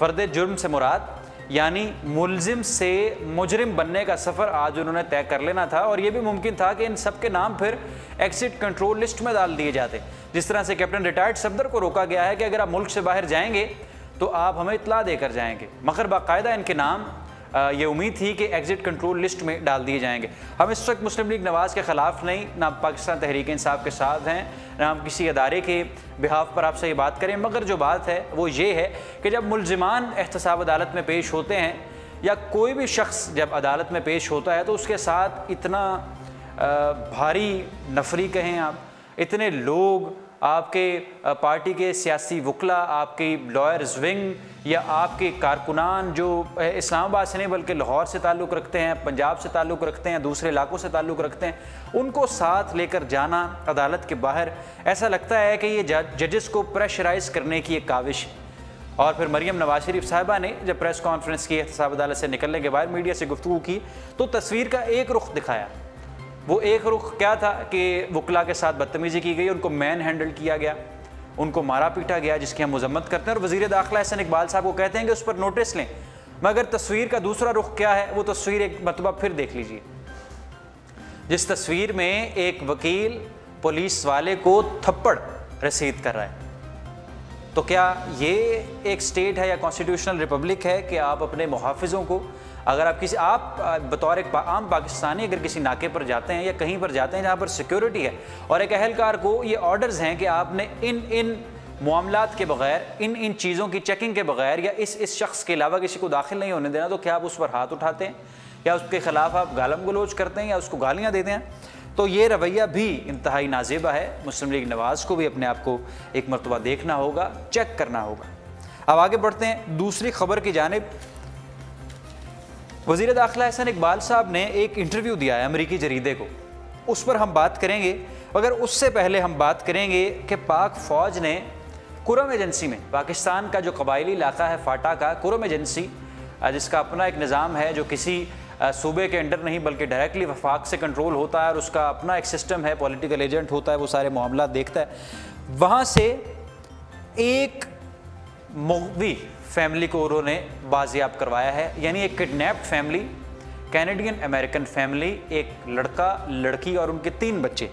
فرد جرم سے مراد یعنی ملزم سے مجرم بننے کا سفر آج انہوں نے طے کر لینا تھا، اور یہ بھی ممکن تھا کہ ان سب کے نام پھر ایگزٹ کنٹرول لسٹ میں ڈال دیے جاتے، جس طرح سے کیپٹن ریٹائرڈ صفدر کو روکا گیا ہے کہ اگر آپ ملک سے باہر جائیں گے تو آپ ہمیں اطلاع دے کر جائیں گے، مگر باقاعدہ ان کے نام یہ امید تھی کہ ایگزٹ کنٹرول لسٹ میں ڈال دیے جائیں گے۔ ہم اس وقت مسلم لیگ نواز کے خلاف نہیں، نہ پاکستان تحریک انصاف کے ساتھ ہیں، نہ ہم کسی ادارے کے بہاف پر آپ سے یہ بات کریں، مگر جو بات ہے وہ یہ ہے کہ جب ملزمان احتساب عدالت میں پیش ہوتے ہیں یا کوئی بھی شخص جب عدالت میں پیش ہوتا ہے تو اس کے ساتھ اتنا بھاری نفری کہیں آپ، اتنے لوگ، آپ کے پارٹی کے سیاسی وکلا، آپ کی لائرز ونگ یا آپ کے کارکنان جو اسلام آباد سے نہیں بلکہ لاہور سے تعلق رکھتے ہیں، پنجاب سے تعلق رکھتے ہیں، دوسرے علاقوں سے تعلق رکھتے ہیں، ان کو ساتھ لے کر جانا عدالت کے باہر، ایسا لگتا ہے کہ یہ ججز کو پریشرائز کرنے کی ایک کاوش ہے۔ اور پھر مریم نواز شریف صاحبہ نے جب پریس کانفرنس کی احتساب عدالت سے نکلنے کے بعد میڈیا سے گفتگو کی تو تصویر کا ایک رخ دکھایا۔ وہ ایک رخ کیا تھا کہ وکلا کے ساتھ بدتمیزی کی گئی، ان کو مین ہینڈل کیا گیا، ان کو مارا پیٹا گیا، جس کی ہم مذمت کرتے ہیں، اور وزیر داخلہ احسن اقبال صاحب کو کہتے ہیں کہ اس پر نوٹس لیں، مگر تصویر کا دوسرا رخ کیا ہے وہ تصویر ایک مرتبہ پھر دیکھ لیجئے، جس تصویر میں ایک وکیل پولیس والے کو تھپڑ رسید کر رہا ہے۔ تو کیا یہ ایک سٹیٹ ہے یا کانسٹیٹیوشنل ریپبلک ہے کہ آپ اپنے محافظوں کو، اگر آپ بطور ایک عام پاکستانی اگر کسی ناکے پر جاتے ہیں یا کہیں پر جاتے ہیں جہاں پر سیکیورٹی ہے اور ایک اہلکار کو یہ آرڈرز ہیں کہ آپ نے ان معاملات کے بغیر، ان چیزوں کی چیکنگ کے بغیر یا اس شخص کے علاوہ کسی کو داخل نہیں ہونے دینا، تو کیا آپ اس پر ہاتھ اٹھاتے ہیں یا اس کے خلاف آپ گالم گلوچ کرتے ہیں یا اس کو گالیاں دیتے ہیں؟ تو یہ رویہ بھی انتہائی نازیبہ ہے۔ مسلم لیگ نواز کو بھی اپنے آپ کو ایک مرتبہ دیکھنا ہوگا، چیک کرنا ہوگا۔ اب آگے بڑھتے ہیں دوسری خبر کی جانب۔ وزیر داخلہ احسن اقبال صاحب نے ایک انٹرویو دیا ہے امریکی جریدے کو، اس پر ہم بات کریں گے، مگر اس سے پہلے ہم بات کریں گے کہ پاک فوج نے کرم ایجنسی میں، پاکستان کا جو قبائلی علاقہ ہے فاٹا کا کرم ایجنسی، جس کا اپنا ایک نظام ہے جو کسی صوبے کے انڈر نہیں بلکہ ڈائریکٹلی وفاق سے کنٹرول ہوتا ہے، اور اس کا اپنا ایک سسٹم ہے، پولیٹیکل ایجنٹ ہوتا ہے، وہ سارے معاملات دیکھتا ہے، وہاں سے ایک مغوی فیملی کو انہوں نے بازیاب کروایا ہے، یعنی ایک کڈنیپڈ فیملی، کینیڈین امریکن فیملی، ایک لڑکا، لڑکی اور ان کے 3 بچے۔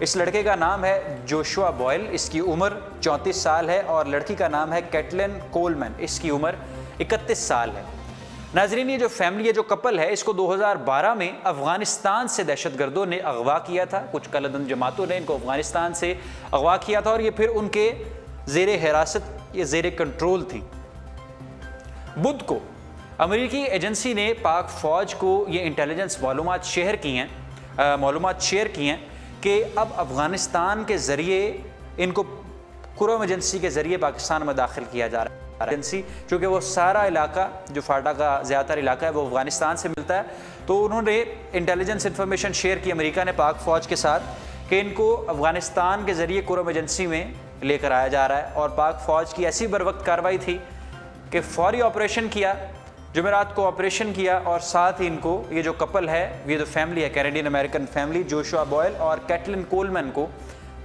اس لڑکے کا نام ہے جوشوا بوائل، اس کی عمر 34 سال ہے، اور لڑکی کا نام ہے کیٹلن کولمن، اس کی عمر 31 سال ہے۔ ناظرین، یہ جو فیملی ہے، جو کپل ہے، اس کو 2012 میں افغانستان سے دہشت گردوں نے اغوا کیا تھا، کچھ کلدن جماعتوں نے ان کو افغانستان سے اغوا کیا تھا، اور یہ پھر ان کے زیر حراست، یہ زیر کنٹرول تھی۔ بدھ کو امریکی ایجنسی نے پاک فوج کو یہ انٹیلیجنس معلومات شیئر کی ہیں کہ اب افغانستان کے ذریعے ان کو کرم ایجنسی کے ذریعے پاکستان میں داخل کیا جا رہا ہے۔ ایجنسی چونکہ وہ سارا علاقہ جو فاٹا کا زیادہ تر علاقہ ہے وہ افغانستان سے ملتا ہے، تو انہوں نے انٹیلیجنس انفارمیشن شیئر کی امریکہ نے پاک فوج کے ساتھ کہ ان کو افغانستان کے ذریعے کرم ایجنسی میں لے کر آیا جا رہا ہے، اور پاک فوج کی ایسی بروقت کارروائی تھی کہ فوری آپریشن کیا، جمعرات کو آپریشن کیا، اور ساتھ ہی ان کو یہ جو کپل ہے، یہ جو فیملی ہے Canadian American family, Joshua boil اور کیٹلن کولمن کو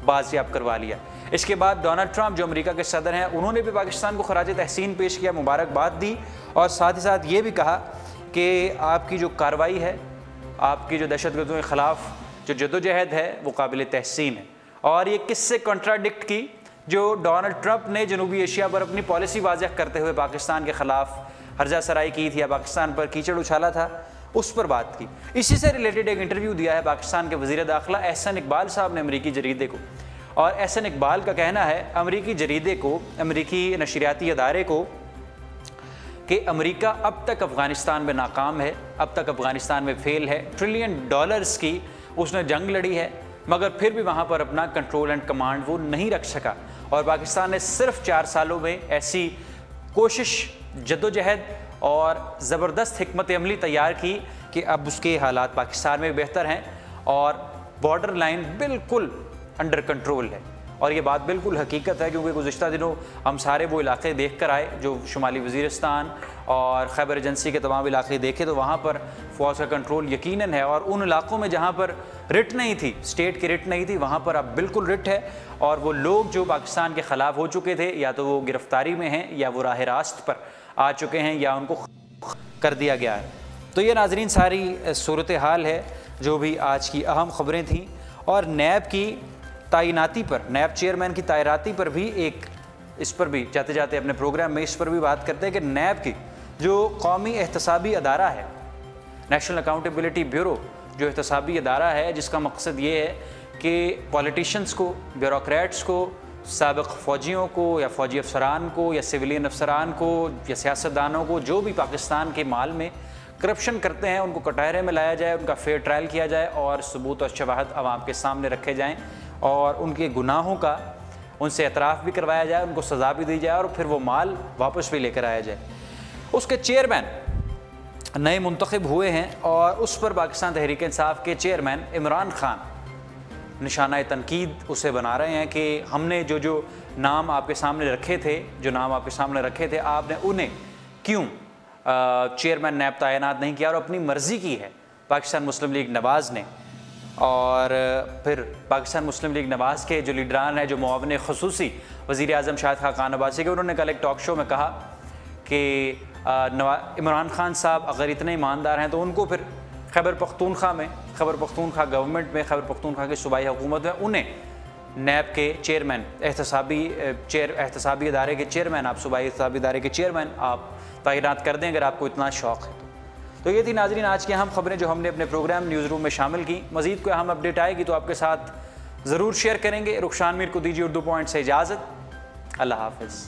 بازیاب کروا لیا۔ اس کے بعد ڈونلڈ ٹرمپ جو امریکہ کے صدر ہیں، انہوں نے بھی پاکستان کو خراج تحسین پیش کیا، مبارکباد دی، اور ساتھ ہی ساتھ یہ بھی کہا کہ آپ کی جو کارروائی ہے، آپ کی جو دہشت گردوں کے خلاف جو جدوجہد ہے وہ قابل تحسین ہے۔ اور یہ کس سے کنٹراڈکٹ کی جو ڈونلڈ ٹرمپ نے جنوبی ایشیا پر اپنی پالیسی واضح کرتے ہوئے پاکستان کے خلاف ہرجہ سرائی کی تھی یا پاکستان پر کیچڑ اچھالا تھا، اس پر بات کی۔ اسی سے ریلیٹڈ ایک انٹرویو دیا ہے پاکستان کے وزیر داخلہ احسن اقبال صاحب نے امریکی جریدے کو، اور احسن اقبال کا کہنا ہے امریکی جریدے کو، امریکی نشریاتی ادارے کو، کہ امریکہ اب تک افغانستان میں ناکام ہے، اب تک افغانستان میں فیل ہے، $1 ٹریلین کی اس نے جنگ لڑی ہے، مگر پھر بھی وہاں پر اپنا کنٹرول اینڈ کمانڈ وہ نہیں رکھ سکا، اور پاکستان نے صرف 4 سالوں میں ایسی کوشش، جدوجہد اور زبردست حکمت عملی تیار کی کہ اب اس کے حالات پاکستان میں بہتر ہیں اور بارڈر لائن بالکل انڈر کنٹرول ہے۔ اور یہ بات بالکل حقیقت ہے، کیونکہ گزشتہ دنوں ہم سارے وہ علاقے دیکھ کر آئے جو شمالی وزیرستان اور خیبر ایجنسی کے تمام علاقے دیکھے، تو وہاں پر فوج کا کنٹرول یقیناً ہے، اور ان علاقوں میں جہاں پر رٹ نہیں تھی، اسٹیٹ کی رٹ نہیں تھی، وہاں پر اب بالکل رٹ ہے، اور وہ لوگ جو پاکستان کے خلاف ہو چکے تھے یا تو وہ گرفتاری میں ہیں یا وہ راہ راست پر آ چکے ہیں یا ان کو کر دیا گیا ہے۔ تو یہ ناظرین ساری صورتحال ہے جو بھی آج کی اہم خبریں تھیں، اور نیب کی تعیناتی پر، نیب چیئرمین کی تعیناتی پر بھی ایک، اس پر بھی جاتے جاتے اپنے پروگرام میں اس پر بھی بات کرتے ہیں کہ نیب کی جو قومی احتسابی ادارہ ہے، نیشنل اکاؤنٹیبلٹی بیورو جو احتسابی ادارہ ہے، جس کا مقصد یہ ہے کہ پولیٹیشنز کو، بیوروکریٹس کو، سابق فوجیوں کو یا فوجی افسران کو یا سویلین افسران کو یا سیاستدانوں کو جو بھی پاکستان کے مال میں کرپشن کرتے ہیں، ان کو کٹہرے میں لایا جائے، ان کا فیئر ٹرائل کیا جائے اور ثبوت اور شواہد عوام کے سامنے رکھے جائیں، اور ان کے گناہوں کا ان سے اعتراف بھی کروایا جائے، ان کو سزا بھی دی جائے، اور پھر وہ مال واپس بھی لے کر آیا جائے۔ اس کے چیئرمین نئے منتخب ہوئے ہیں، اور اس پر پاکستان تحریک انصاف کے چیئرمین عمران خان نشانہ تنقید اسے بنا رہے ہیں کہ ہم نے جو نام آپ کے سامنے رکھے تھے آپ نے انہیں کیوں چیئرمین نیب تعینات نہیں کیا، اور اپنی مرضی کی ہے پاکستان مسلم لیگ نواز نے۔ اور پھر پاکستان مسلم لیگ نواز کے جو لیڈران ہیں، جو معاون خصوصی وزیر اعظم شاہد خاقان عباسی کے، انہوں نے کل ایک ٹاک شو میں کہا کہ عمران خان صاحب اگر اتنے ایماندار ہیں تو ان کو پھر خیبر پختونخوا گورنمنٹ میں، خیبر پختونخوا کی صوبائی حکومت میں انہیں نیب کے چیئرمین، احتسابی ادارے کے چیئرمین، آپ صوبائی احتسابی ادارے کے چیئرمین آپ تعینات کر دیں اگر آپ کو اتنا شوق ہے تو یہ تھی ناظرین آج کی اہم خبریں جو ہم نے اپنے پروگرام نیوز روم میں شامل کی۔ مزید کوئی اہم اپڈیٹ آئے گی تو آپ کے ساتھ ضرور شیئر کریں گے۔ رخشان میر کو دیجیے اردو پوائنٹ سے اجازت۔ اللہ حافظ۔